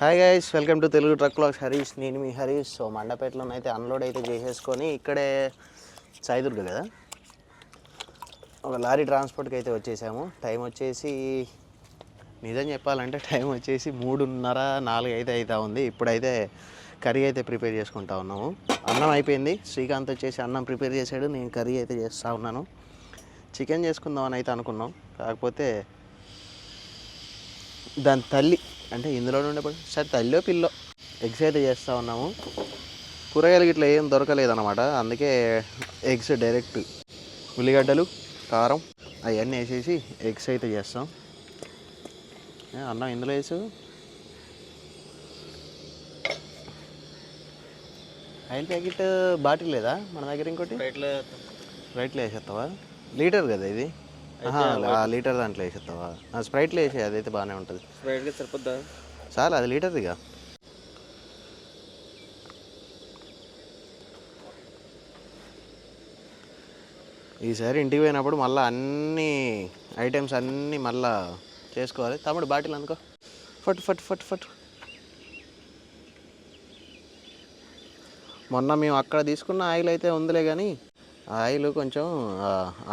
Hi guys, welcome to Telugu truck vlogs. Harish, నేను మీ Harish. So మండపేటలోనైతే unload అయితే చేసేసుకొని ఇక్కడే సాయిదుర్గ కదా ఒక లారీ ట్రాన్స్పోర్ట్కి అయితే వచ్చేసాము. టైం వచ్చేసి నిజం చెప్పాలంటే టైం వచ్చేసి 3:30, 4 అయితే అవుతా ఉంది. ఇప్పుడైతే కర్రీ అయితే ప్రిపేర్ చేసుకుంటా ఉన్నాము. అన్నం అయిపోయింది, శ్రీకాంత్ వచ్చేసి అన్నం ప్రిపేర్ చేశాడు, నేను కర్రీ అయితే చేస్తూ ఉన్నాను. చికెన్ చేసుకుందామని అయితే అనుకున్నాం, కాకపోతే దాని తల్లి అంటే ఇందులోనే ఉండేప్పుడు సరే తల్లిలో పిల్లో ఎగ్స్ అయితే చేస్తూ ఉన్నాము. కూరగాయలకి ఇట్లా ఏం దొరకలేదన్నమాట, అందుకే ఎగ్స్ డైరెక్ట్ ఉల్లిగడ్డలు, కారం అవన్నీ వేసేసి ఎగ్స్ అయితే చేస్తాం. అన్నం ఇందులో వేసు ఆయిల్ ప్యాకెట్ బాటిల్ లేదా మన దగ్గర? ఇంకోటి రైట్లో వేసేస్తావా? లీటర్ కదా ఇది? లీటర్ దాంట్లో వేసేస్తావా? స్ప్రైట్లో వేసే, అదైతే బాగానే ఉంటుంది. స్ప్రైట్గా సరిపోద్దా? చాలా, అది లీటర్దిగా. ఈసారి ఇంటికి పోయినప్పుడు మళ్ళీ అన్ని ఐటమ్స్ అన్నీ మళ్ళీ చేసుకోవాలి. తమ్ముడు బాటిల్ అనుకో, ఫట్ ఫట్ ఫట్ ఫట్. మొన్న మేము అక్కడ తీసుకున్న ఆయిల్ అయితే ఉందిలే, కానీ ఆయిల్ కొంచెం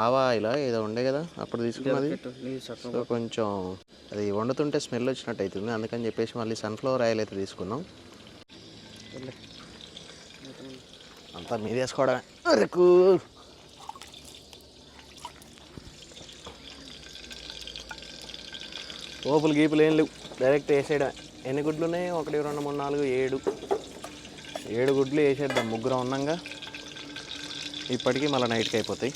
ఆవా ఆయిల్ ఏదో ఉండే కదా అప్పుడు తీసుకున్నది. సో కొంచెం అది వండుతుంటే స్మెల్ వచ్చినట్టు అవుతుంది, అందుకని చెప్పేసి మళ్ళీ సన్ఫ్లవర్ ఆయిల్ అయితే తీసుకున్నాం. అంతా మీద వేసుకోవడమే. ఓపులు గీపులు ఏం లేవు, డైరెక్ట్ వేసేయడమే. ఎన్ని గుడ్లు ఉన్నాయి? 1, 2, 3, 4, 7 గుడ్లు వేసేద్దాం. ముగ్గురం ఉన్నాగా, ఇప్పటికీ మళ్ళీ నైట్కి అయిపోతాయి.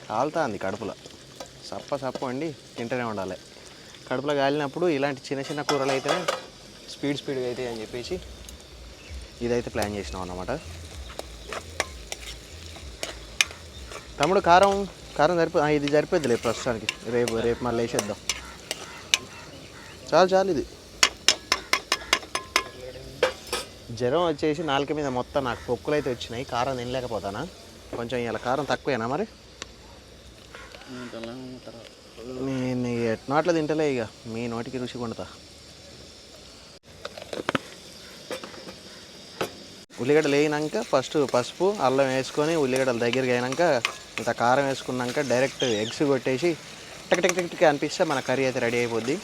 కాలుతుంది కడుపులో, సప్ప అండి తింటూనే ఉండాలి. కడుపులో కాలినప్పుడు ఇలాంటి చిన్న చిన్న కూరలు అయితేనే స్పీడ్గా అవుతాయి అని చెప్పేసి ఇదైతే ప్లాన్ చేసినాం అన్నమాట. తమ్ముడు కారం ఇది సరిపోద్దిలే ప్రస్తుతానికి. రేపు మళ్ళీ వేసేద్దాం. చాలు ఇది. జ్వరం వచ్చేసి నాలుక మీద మొత్తం నాకు పొక్కులు అయితే వచ్చినాయి. కారం తినలేకపోతానా, కొంచెం ఇలా కారం తక్కువేనా మరి? నేను ఎట్నాట్లో తింటలే, ఇక మీ నోటికి రుచి కొండుతా. ఉల్లిగడ్డలు వేయినాక ఫస్ట్ పసుపు అల్లం వేసుకొని ఉల్లిగడ్డలు దగ్గరికి అయినాక ఇంత కారం వేసుకున్నాక డైరెక్ట్ ఎగ్స్ కొట్టేసి టక్ అనిపిస్తే మన కర్రీ అయితే రెడీ అయిపోద్ది.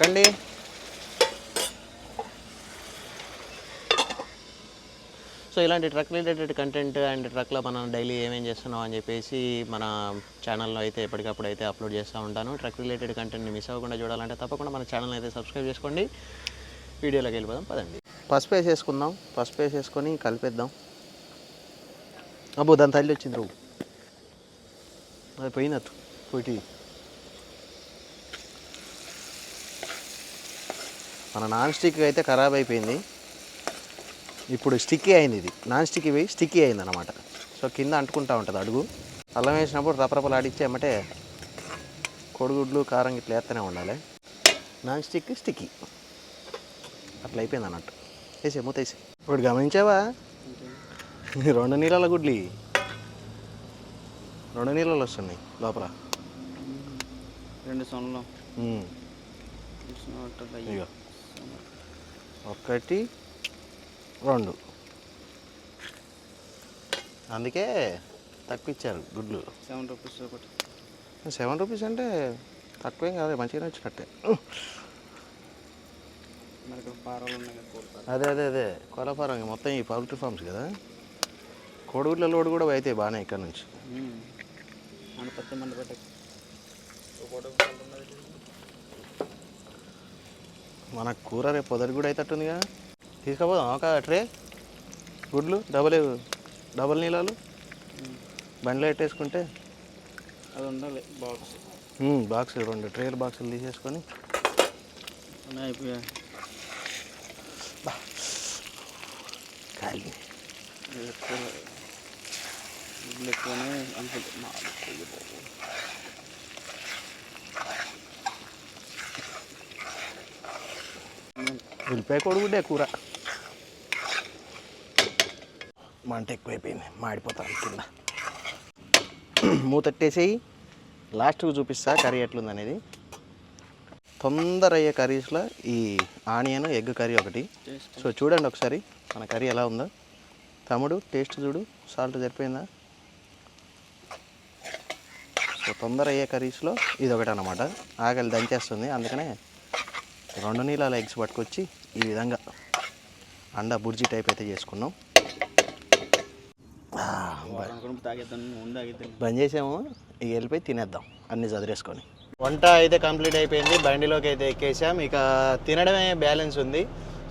కండి. సో ఇలాంటి ట్రక్ రిలేటెడ్ కంటెంట్ అండ్ ట్రక్లో మనం డైలీ ఏమేం చేస్తున్నాం అని చెప్పేసి మన ఛానల్లో అయితే ఎప్పటికప్పుడు అయితే అప్లోడ్ చేస్తూ ఉంటాను. ట్రక్ రిలేటెడ్ కంటెంట్ని మిస్ అవ్వకుండా చూడాలంటే తప్పకుండా మన ఛానల్ అయితే సబ్స్క్రైబ్ చేసుకోండి. వీడియోలోకి వెళ్ళిపోదాం పదండి. పసుపు వేసేసుకుందాం. పసుపు వేసేసుకొని కలిపేద్దాం. అబ్బో, దాని తల్లి వచ్చింది రవ్వు, అది పోయినట్టు పోయి. మన నాన్ స్టిక్ అయితే ఖరాబ్ అయిపోయింది, ఇప్పుడు స్టిక్కీ అయింది. ఇది నాన్ స్టిక్కీ పోయి స్టిక్కీ అయింది అన్నమాట. సో కింద అంటుకుంటూ ఉంటుంది అడుగు. అల్లం వేసినప్పుడు రపరపలు ఆడిచ్చి ఏమంటే కోడిగుడ్లు కారం ఇట్లా వేస్తూనే ఉండాలి. నాన్ స్టిక్కీ అట్లా అయిపోయింది అన్నట్టు. వేసే మూతేసి. ఇప్పుడు గమనించావా, 2 నీళ్ళ గుడ్లు, 2 నీళ్ళలు వస్తున్నాయి లోపల. 2 సొనలు. ఇక 1, 2. అందుకే తక్కువ ఇచ్చారు గుడ్లు. 7 రూపీస్ ఒకటి. 7 రూపీస్ అంటే తక్కువేం కాదు, మంచిగానే వచ్చినట్టే. అదే కోళ్ళ ఫారం మొత్తం ఈ పౌల్ట్రీ ఫార్మ్స్ కదా. కోడిగుడ్ల లోడు కూడా అయితే బాగానే ఇక్కడ నుంచి. మన కూర రేపు పొదటి కూడా అవుతుందిగా. తీసుకుపోదాం ఒక ట్రే గుడ్లు, డబల్ నీళ్ళలు బండిలో పెట్టేసుకుంటే అది ఉండాలి. బాక్స్ 2 ట్రేల బాక్సులు తీసేసుకొని అయిపోయా. ఖాళీ ఎక్కువనే అనుకుంటే ఉల్లిపాయ కోడిగుడ్డే కూర. మంట ఎక్కువైపోయింది, మాడిపోతాను కింద. మూతట్టేసేయి. లాస్ట్కి చూపిస్తా కర్రీ ఎట్లుందనేది. తొందర అయ్యే కర్రీస్లో ఈ ఆనియన్ ఎగ్ కర్రీ ఒకటి. సో చూడండి ఒకసారి మన కర్రీ ఎలా ఉందో. తమ్ముడు టేస్ట్ చూడు, సాల్ట్ సరిపోయిందా? సో తొందర అయ్యే కర్రీస్లో ఇది ఒకటి అనమాట. ఆకలి దంచేస్తుంది, అందుకనే 2 నీళ్ళ ఎగ్స్ పట్టుకొచ్చి ఈ విధంగా అండా బుర్జీ టైప్ అయితే చేసుకున్నాం. బంద్ చేసాము, ఇక వెళ్ళిపోయి తినేద్దాం అన్నీ చదిరేసుకొని. వంట అయితే కంప్లీట్ అయిపోయింది, బండిలోకి అయితే ఎక్కేసాం. ఇక తినడమే బ్యాలెన్స్ ఉంది.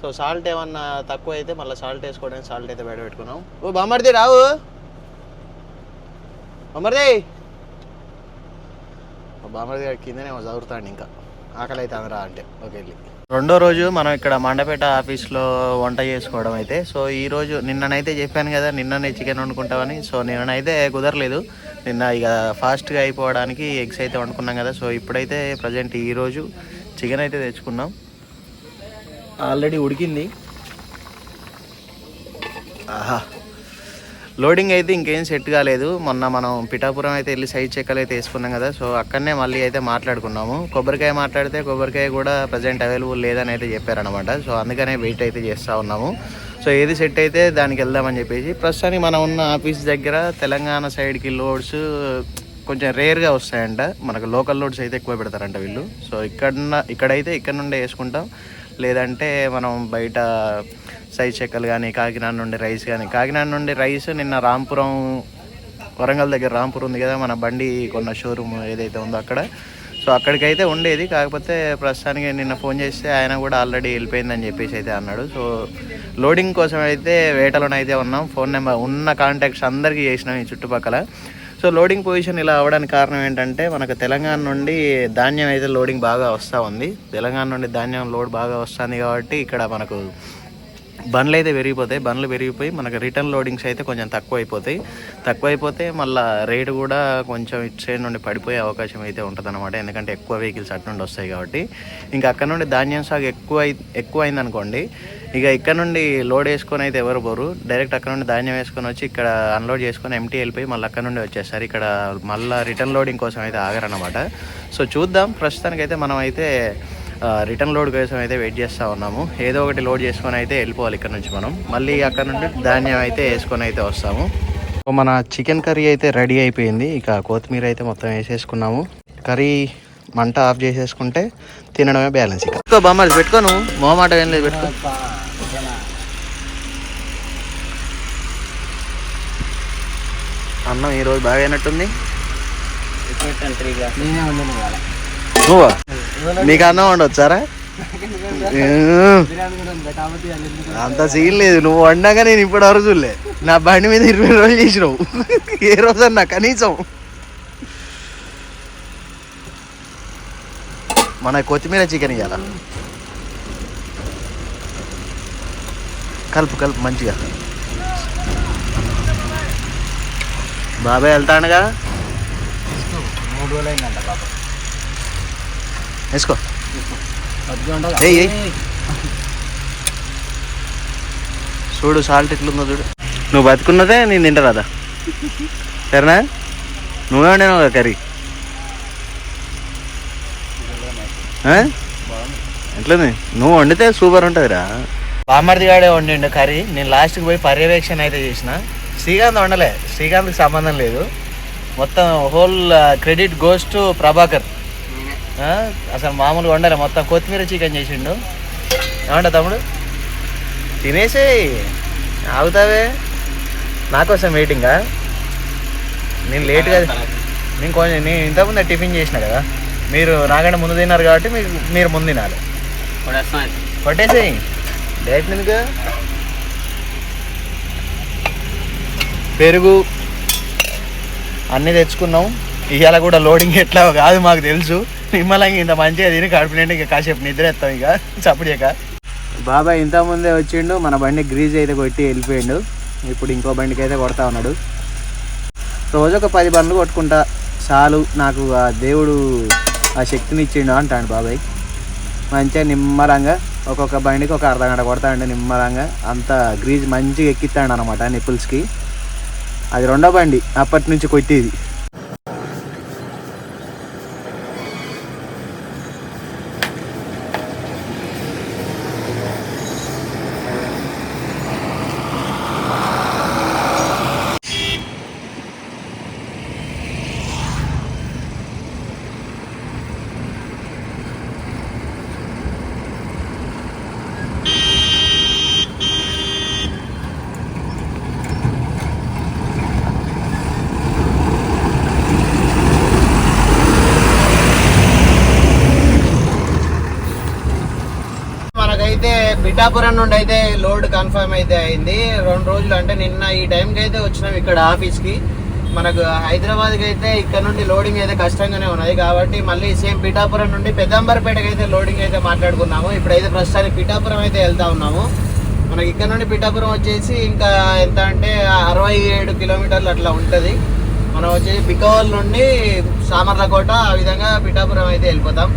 సో సాల్ట్ ఏమన్నా తక్కువ అయితే మళ్ళీ సాల్ట్ వేసుకోవడానికి సాల్ట్ అయితే బయట పెట్టుకున్నాం. ఓ బామ్మర్ది రావు, బామ్మర్ది. బామ్మర్ది కిందనే చదువుతాడు, ఇంకా ఆకలి అయితే అందరా అంటే ఓకే వెళ్ళి. రెండో రోజు మనం ఇక్కడ మండపేట ఆఫీస్లో వంట చేసుకోవడం అయితే. సో ఈరోజు నిన్ననైతే చెప్పాను కదా నిన్ననే చికెన్ వండుకుంటామని. సో నిన్ననైతే కుదరలేదు, నిన్న ఇక ఫాస్ట్గా అయిపోవడానికి ఎగ్స్ అయితే వండుకున్నాం కదా. సో ఇప్పుడైతే ప్రజెంట్ ఈరోజు చికెన్ అయితే తెచ్చుకున్నాం. ఆల్రెడీ ఉడికింది. ఆహా, లోడింగ్ అయితే ఇంకేం సెట్ కాలేదు. మొన్న మనం పిఠాపురం అయితే వెళ్ళి సైడ్ చెక్కలు అయితే వేసుకున్నాం కదా. సో అక్కడనే మళ్ళీ అయితే మాట్లాడుకున్నాము. కొబ్బరికాయ మాట్లాడితే కొబ్బరికాయ కూడా ప్రజెంట్ అవైలబుల్ లేదని అయితే చెప్పారనమాట. సో అందుకనే వెయిట్ అయితే చేస్తూ ఉన్నాము. సో ఏది సెట్ అయితే దానికి వెళ్దామని చెప్పేసి. ప్రస్తుతానికి మనం ఉన్న ఆఫీస్ దగ్గర తెలంగాణ సైడ్కి లోడ్స్ కొంచెం రేర్గా వస్తాయంట. మనకు లోకల్ లోడ్స్ అయితే ఎక్కువ పెడతారంట వీళ్ళు. సో ఇక్కడైతే ఇక్కడ నుండే వేసుకుంటాం, లేదంటే మనం బయట సైడ్ చెక్కలు కానీ కాకినాడ నుండి రైస్ కానీ. కాకినాడ నుండి రైస్ నిన్న రాంపురం, వరంగల్ దగ్గర రాంపురం ఉంది కదా మన బండి కొన్న షోరూమ్ ఏదైతే ఉందో అక్కడ. సో అక్కడికైతే ఉండేది, కాకపోతే ప్రస్తుతానికి నిన్న ఫోన్ చేస్తే ఆయన కూడా ఆల్రెడీ వెళ్ళిపోయిందని చెప్పేసి అయితే అన్నాడు. సో లోడింగ్ కోసం అయితే వేటలోనైతే ఉన్నాం. ఫోన్ నెంబర్ ఉన్న కాంటాక్ట్స్ అందరికీ చేసినాం ఈ చుట్టుపక్కల. సో లోడింగ్ పొజిషన్ ఇలా అవ్వడానికి కారణం ఏంటంటే మనకు తెలంగాణ నుండి ధాన్యం అయితే లోడింగ్ బాగా వస్తూ ఉంది. తెలంగాణ నుండి ధాన్యం లోడ్ బాగా వస్తుంది కాబట్టి ఇక్కడ మనకు బండ్లు అయితే పెరిగిపోతాయి. బండ్లు పెరిగిపోయి మనకు రిటర్న్ లోడింగ్స్ అయితే కొంచెం తక్కువైపోతే మళ్ళీ రేటు కూడా కొంచెం ఇటు సైడ్ నుండి పడిపోయే అవకాశం అయితే ఉంటుంది అనమాట. ఎందుకంటే ఎక్కువ వెహికల్స్ అటు నుండి వస్తాయి కాబట్టి. ఇంకా అక్కడ నుండి ధాన్యం సాగు ఎక్కువ అయిందనుకోండి, ఇక ఇక్కడ నుండి లోడ్ వేసుకొని అయితే ఎవరు పోరు. డైరెక్ట్ అక్కడ నుండి ధాన్యం వేసుకొని వచ్చి ఇక్కడ అన్లోడ్ చేసుకొని ఎంటీ వెళ్ళిపోయి మళ్ళీ అక్కడ నుండి వచ్చేస్తారు. ఇక్కడ మళ్ళీ రిటర్న్ లోడింగ్ కోసం అయితే ఆగరనమాట. సో చూద్దాం, ప్రస్తుతానికైతే మనం అయితే రిటర్న్ లోడ్ కోసం అయితే వెయిట్ చేస్తూ ఉన్నాము. ఏదో ఒకటి లోడ్ చేసుకొని అయితే వెళ్ళిపోవాలి ఇక్కడ నుంచి మనం. మళ్ళీ అక్కడ నుండి ధాన్యం అయితే వేసుకొని అయితే వస్తాము. మన చికెన్ కర్రీ అయితే రెడీ అయిపోయింది. ఇక కొత్తిమీర అయితే మొత్తం వేసేసుకున్నాము. కర్రీ మంట ఆఫ్ చేసేసుకుంటే తినడమే బ్యాలెన్స్. ఇక బొమ్మలు పెట్టుకోను, మొహమాట ఏం లేదు, పెట్టుకో. అన్నం ఈరోజు బాగా అయినట్టుంది. నువ్వా నీకు అన్నం వండొచ్చారా? అంత సీన్ లేదు, నువ్వు వండగా నేను ఇప్పుడు వరకు చూడలే. నా బండి మీద 20 రోజులు చేసినావు, ఏ రోజన్నా కనీసం. మన కొత్తిమీర చికెన్ ఇవ్వాల, కలుపు మంచిగా. బాబాయ్ వెళ్తానుగా, 3 రోజులు అయిందంట బాబా. వేసుకో, చూడు సాల్ట్ ఎట్లుందో చూడు. నువ్వు బతుకున్నదే నేను తింటారా సరేనా? నువ్వే వండినావు కదా కర్రీ, ఎట్లుంది? నువ్వు వండితే సూపర్ ఉంటుందిరా. బామ్మర్దిగాడే వండిండు కర్రీ. నేను లాస్ట్కి పోయి పర్యవేక్షణ అయితే చేసిన. శ్రీకాంత్ వండలే, శ్రీకాంత్కి సంబంధం లేదు. మొత్తం whole credit goes to Prabhakar. అసలు మామూలుగా వండలే, మొత్తం కొత్తిమీర చికెన్ చేసిండు. ఏమంటా తమ్ముడు, తినేసి ఆగుతావే? నాకోసం వెయిటింగా? నేను లేట్గా, నేను ఇంతకుముందే టిఫిన్ చేసిన కదా, మీరు నాకంటే ముందు తిన్నారు కాబట్టి మీరు ముందు తినాలి. కొట్టేసేయి డైరెక్ట్. ఎందుకు? పెరుగు అన్నీ తెచ్చుకున్నాం. ఇవాళ కూడా లోడింగ్ ఎట్లా కాదు మాకు తెలుసు. నిమ్మలంగా ఇంత మంచిగా తిని కడుపునంటే ఇక కాసేపు నిద్ర ఎత్తాం ఇక చప్పుడేక. బాబాయ్ ఇంతకుముందే వచ్చిండు, మన బండి గ్రీజ్ అయితే కొట్టి వెళ్ళిపోయిండు. ఇప్పుడు ఇంకో బండికి అయితే కొడతా ఉన్నాడు. రోజు ఒక 10 బండ్లు కొట్టుకుంటా చాలు, నాకు ఆ దేవుడు ఆ శక్తిని ఇచ్చిండు అంటాడు బాబాయ్. మంచిగా నిమ్మలంగా ఒక్కొక్క బండికి ఒక అర్ధగంట కొడతాడు నిమ్మలంగా. అంత గ్రీజ్ మంచిగా ఎక్కిస్తాడు అనమాట నిప్పుల్స్కి. అది రెండో బండి అప్పటి నుంచి కొట్టేది. పిఠాపురం నుండి అయితే లోడ్ కన్ఫర్మ్ అయితే అయింది. 2 రోజులు అంటే నిన్న ఈ టైంకి అయితే వచ్చినాం ఇక్కడ ఆఫీస్కి. మనకు హైదరాబాద్కి అయితే ఇక్కడ నుండి లోడింగ్ అయితే కష్టంగానే ఉన్నది కాబట్టి మళ్ళీ సేమ్ పిఠాపురం నుండి పెద్దంబరపేటకి అయితే లోడింగ్ అయితే మాట్లాడుకున్నాము. ఇప్పుడైతే ప్రస్తుతానికి పిఠాపురం అయితే వెళ్తా ఉన్నాము. మనకి ఇక్కడ నుండి పిఠాపురం వచ్చేసి ఇంకా ఎంత అంటే 67 కిలోమీటర్లు అట్లా ఉంటుంది. మనం వచ్చేసి బికవల్ నుండి సామర్లకోట ఆ విధంగా పిఠాపురం అయితే వెళ్ళిపోతాం.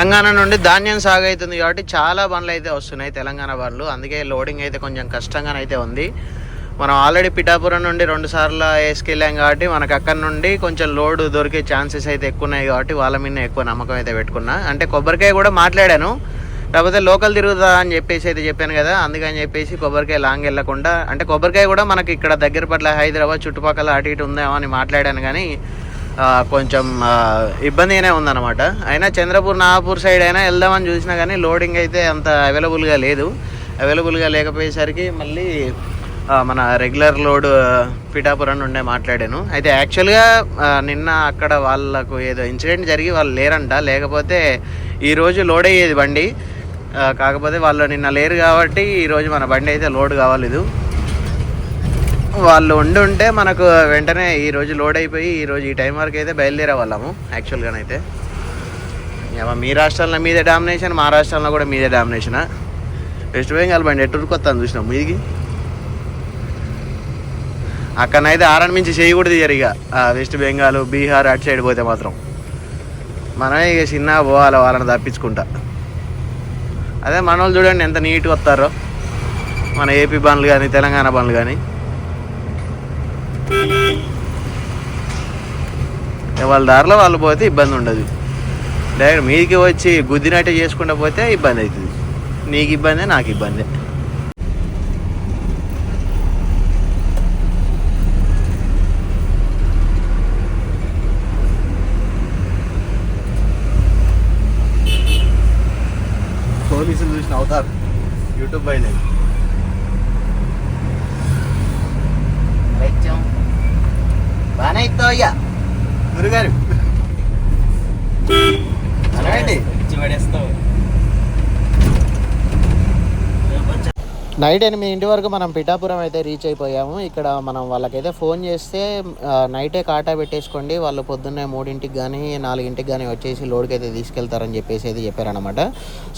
తెలంగాణ నుండి ధాన్యం సాగు అవుతుంది కాబట్టి చాలా బండ్లు అయితే వస్తున్నాయి తెలంగాణ బండ్లు. అందుకే లోడింగ్ అయితే కొంచెం కష్టంగానైతే ఉంది. మనం ఆల్రెడీ పిఠాపురం నుండి 2 సార్లు వేసుకెళ్ళాం కాబట్టి మనకు అక్కడ నుండి కొంచెం లోడ్ దొరికే ఛాన్సెస్ అయితే ఎక్కువ ఉన్నాయి కాబట్టి వాళ్ళ మీద ఎక్కువ నమ్మకం అయితే పెట్టుకున్నా. అంటే కొబ్బరికాయ కూడా మాట్లాడాను, కాకపోతే లోకల్ తిరుగుతా అని చెప్పేసి అయితే చెప్పాను కదా, అందుకని చెప్పేసి కొబ్బరికాయ లాంగ్ వెళ్ళకుండా, అంటే కొబ్బరికాయ కూడా మనకి ఇక్కడ దగ్గర పట్ల హైదరాబాద్ చుట్టుపక్కల అటు ఇటు ఉందేమో అని మాట్లాడాను కానీ కొంచెం ఇబ్బందిగానే ఉందన్నమాట. అయినా చంద్రపూర్ నాగపూర్ సైడ్ అయినా వెళ్దామని చూసినా కానీ లోడింగ్ అయితే అంత అవైలబుల్గా లేదు. అవైలబుల్గా లేకపోయేసరికి మళ్ళీ మన రెగ్యులర్ లోడ్ పిఠాపురం నుండే మాట్లాడాను. అయితే యాక్చువల్గా నిన్న అక్కడ వాళ్ళకు ఏదో ఇన్సిడెంట్ జరిగి వాళ్ళు లేరంట, లేకపోతే ఈరోజు లోడ్ అయ్యేది బండి. కాకపోతే వాళ్ళు నిన్న లేరు కాబట్టి ఈరోజు మన బండి అయితే లోడ్ కావాలేదు. వాళ్ళు ఉంటే మనకు వెంటనే ఈరోజు లోడ్ అయిపోయి ఈరోజు ఈ టైం వరకు అయితే బయలుదేరే వాళ్ళము యాక్చువల్గానైతే. మీ రాష్ట్రంలో మీదే డామినేషన్, మా రాష్ట్రంలో కూడా మీదే డామినేషనా. వెస్ట్ బెంగాల్ బండి ఎట్టుకు వస్తాను చూసినాం మీదికి. అక్కడనైతే ఆరని మించి చేయకూడదు ఇక వెస్ట్ బెంగాల్ బీహార్ అటు సైడ్ పోతే మాత్రం మనమే ఇక చిన్న పోవాలి వాళ్ళని తప్పించుకుంటా. అదే మన వాళ్ళు చూడండి ఎంత నీట్గా వస్తారో మన ఏపీ బండ్లు కానీ తెలంగాణ బండ్లు కానీ. వాళ్ళ దారిలో వాళ్ళు పోతే ఇబ్బంది ఉండదు. డైరెక్ట్ మీదికి వచ్చి గుద్దినట్టే చేసుకుంటూ పోతే ఇబ్బంది అవుతుంది. నీకు ఇబ్బందే నాకు ఇబ్బందే. పోలీసులు చూసిన అవుతారు యూట్యూబ్ పైన. బాగానే ఇస్తావు అయ్యా గురుగారు. నైట్ 8 వరకు మనం పిఠాపురం అయితే రీచ్ అయిపోయాము. ఇక్కడ మనం వాళ్ళకైతే ఫోన్ చేస్తే నైటే కాటా పెట్టేసుకోండి, వాళ్ళు పొద్దున్నే 3ంటికి కానీ 4ంటికి కానీ వచ్చేసి లోడ్కి అయితే తీసుకెళ్తారని చెప్పేసి అయితే చెప్పారనమాట.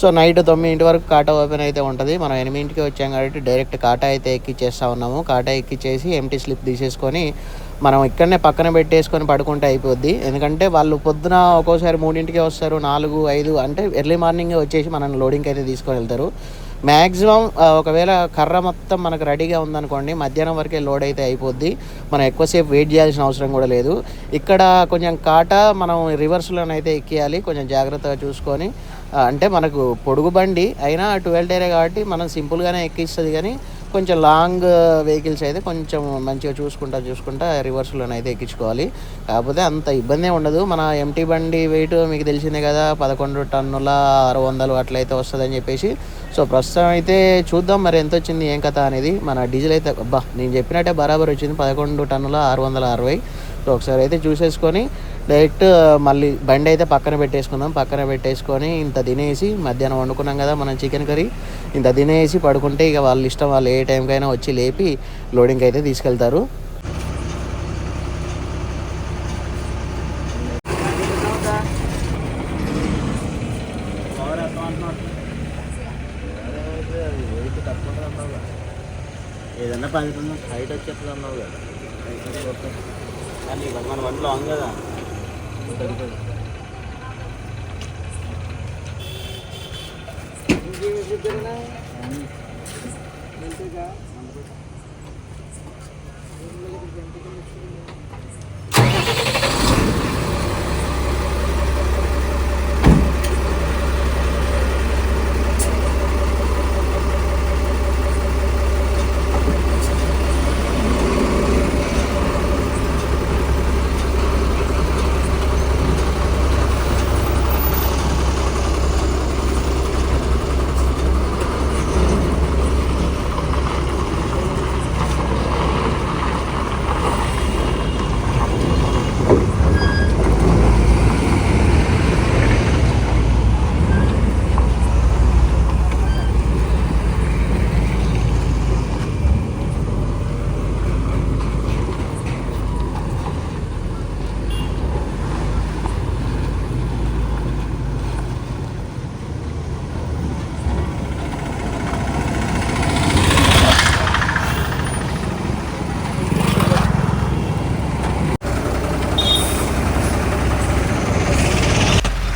సో నైట్ 9 వరకు కాటా ఓపెన్ అయితే ఉంటుంది. మనం 8ంటికి వచ్చాం కాబట్టి డైరెక్ట్ కాటా అయితే ఎక్కిచ్చేస్తూ ఉన్నాము. కాటా ఎక్కిచ్చేసి ఎంటీ స్లిప్ తీసేసుకొని మనం ఇక్కడనే పక్కన పెట్టేసుకొని పడుకుంటే అయిపోద్ది. ఎందుకంటే వాళ్ళు పొద్దున ఒక్కోసారి 3ంటికి వస్తారు, 4, 5 అంటే ఎర్లీ మార్నింగే వచ్చేసి మనం లోడింగ్కి అయితే తీసుకొని వెళ్తారు. మ్యాక్సిమం ఒకవేళ కర్ర మొత్తం మనకు రెడీగా ఉందనుకోండి మధ్యాహ్నం వరకే లోడ్ అయితే అయిపోద్ది. మనం ఎక్కువసేపు వెయిట్ చేయాల్సిన అవసరం కూడా లేదు. ఇక్కడ కొంచెం కాటా మనం రివర్స్లోనైతే ఎక్కియాలి, కొంచెం జాగ్రత్తగా చూసుకొని. అంటే మనకు పొడుగు బండి అయినా 12 టైరే కాబట్టి మనం సింపుల్గానే ఎక్కిస్తుంది, కానీ కొంచెం లాంగ్ వెహికల్స్ అయితే కొంచెం మంచిగా చూసుకుంటా రివర్స్లోనైతే ఎక్కించుకోవాలి. కాకపోతే అంత ఇబ్బంది ఉండదు. మన ఎంటీ బండి వెయిట్ మీకు తెలిసిందే కదా, 11 టన్నుల 600 అట్లయితే వస్తుందని చెప్పేసి. సో ప్రస్తుతం అయితే చూద్దాం మరి ఎంత వచ్చింది ఏం కథ అనేది. మన డీజిల్ అయితే నేను చెప్పినట్టే బరాబర్ వచ్చింది 11 టన్నుల 660. సో ఒకసారి అయితే చూసేసుకొని డైరెక్ట్ మళ్ళీ బండి అయితే పక్కన పెట్టేసుకుందాం. పక్కన పెట్టేసుకొని ఇంత తినేసి మధ్యాహ్నం వండుకున్నాం కదా మనం చికెన్ కర్రీ, ఇంత తినేసి పడుకుంటే ఇక వాళ్ళ ఇష్టం, వాళ్ళు ఏ టైంకైనా వచ్చి లేపి లోడింగ్కి అయితే తీసుకెళ్తారు. ఏదన్నా 10 హైట్ వచ్చేట్లు అన్నావు కదా, కానీ మన బండిలో అవును కదా.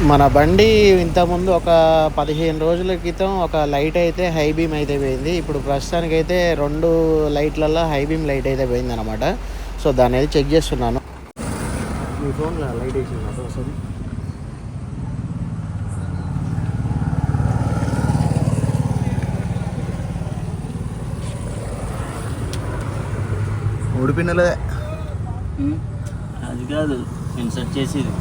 మన బండి ఇంతకుముందు ఒక 15 రోజుల క్రితం ఒక లైట్ అయితే హై బీమ్ అయితే పోయింది. ఇప్పుడు ప్రస్తుతానికైతే 2 లైట్లలో హై బీమ్ లైట్ అయితే పోయింది అనమాట. సో దాన్ని అయితే చెక్ చేస్తున్నాను. మీ ఫోన్లో లైట్ వేసింది ఒకసారి. ఓడిపిన్నలే అది కాదు ఇన్సర్ట్ చేసేది,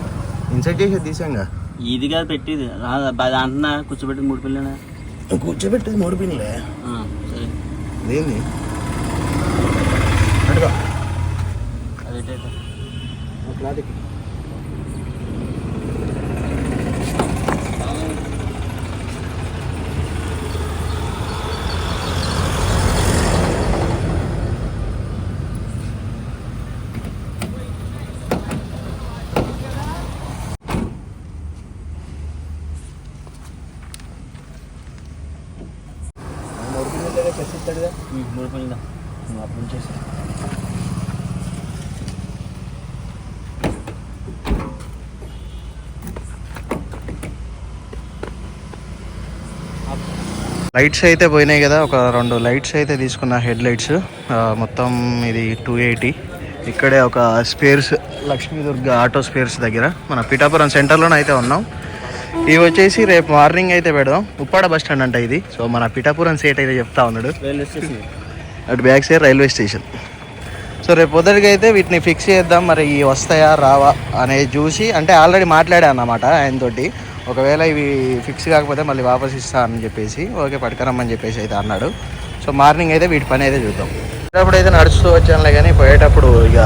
ఇన్సర్ట్ చేసి తీసాంగా. ఇది కాదు పెట్టేది అంటున్నా కూర్చోబెట్టి 3 పిల్లనా కూర్చోబెట్టేది 3 పిన్నులే. సరే దేన్ని అడుగా అదే క్లారిటీ. చేస్తాడుగా 3 పిల్లలు అప్పుడు చేసి లైట్స్ అయితే పోయినాయి కదా. ఒక 2 లైట్స్ అయితే తీసుకున్న, హెడ్ లైట్స్. మొత్తం ఇది 280. ఇక్కడే ఒక స్పేర్స్ లక్ష్మీదుర్గ ఆటో స్పేర్స్ దగ్గర మన పిఠాపురం సెంటర్లోనే అయితే ఉన్నాం. ఇవి వచ్చేసి రేపు మార్నింగ్ అయితే పెడదాం. ఉప్పాడ బస్ స్టాండ్ అంట ఇది. సో మన పిఠాపురం సేట్ అయితే చెప్తా ఉన్నాడు. రైల్వే స్టేషన్ అటు back side railway station. So రేపు పొద్దుటికి అయితే వీటిని ఫిక్స్ చేద్దాం. మరి ఇవి వస్తాయా రావా అనేది చూసి, అంటే ఆల్రెడీ మాట్లాడా అన్నమాట ఆయనతోటి. ఒకవేళ ఇవి ఫిక్స్ కాకపోతే మళ్ళీ వాపస్ ఇస్తా అని చెప్పేసి, ఓకే పట్టుకురమ్మని చెప్పేసి అయితే అన్నాడు. సో మార్నింగ్ అయితే వీటి పని అయితే చూద్దాం. వచ్చేటప్పుడు అయితే నడుస్తూ వచ్చానులే, కానీ పోయేటప్పుడు ఇక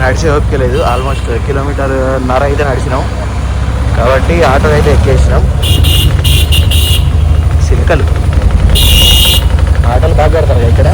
నడిచే ఓపిక లేదు. ఆల్మోస్ట్ 1.5 కిలోమీటర్ అయితే నడిచినాం కాబట్టి ఆటో అయితే ఎక్కేసినాం. సిలికలు ఆటోలు బాగా పెడతారు ఇక్కడ.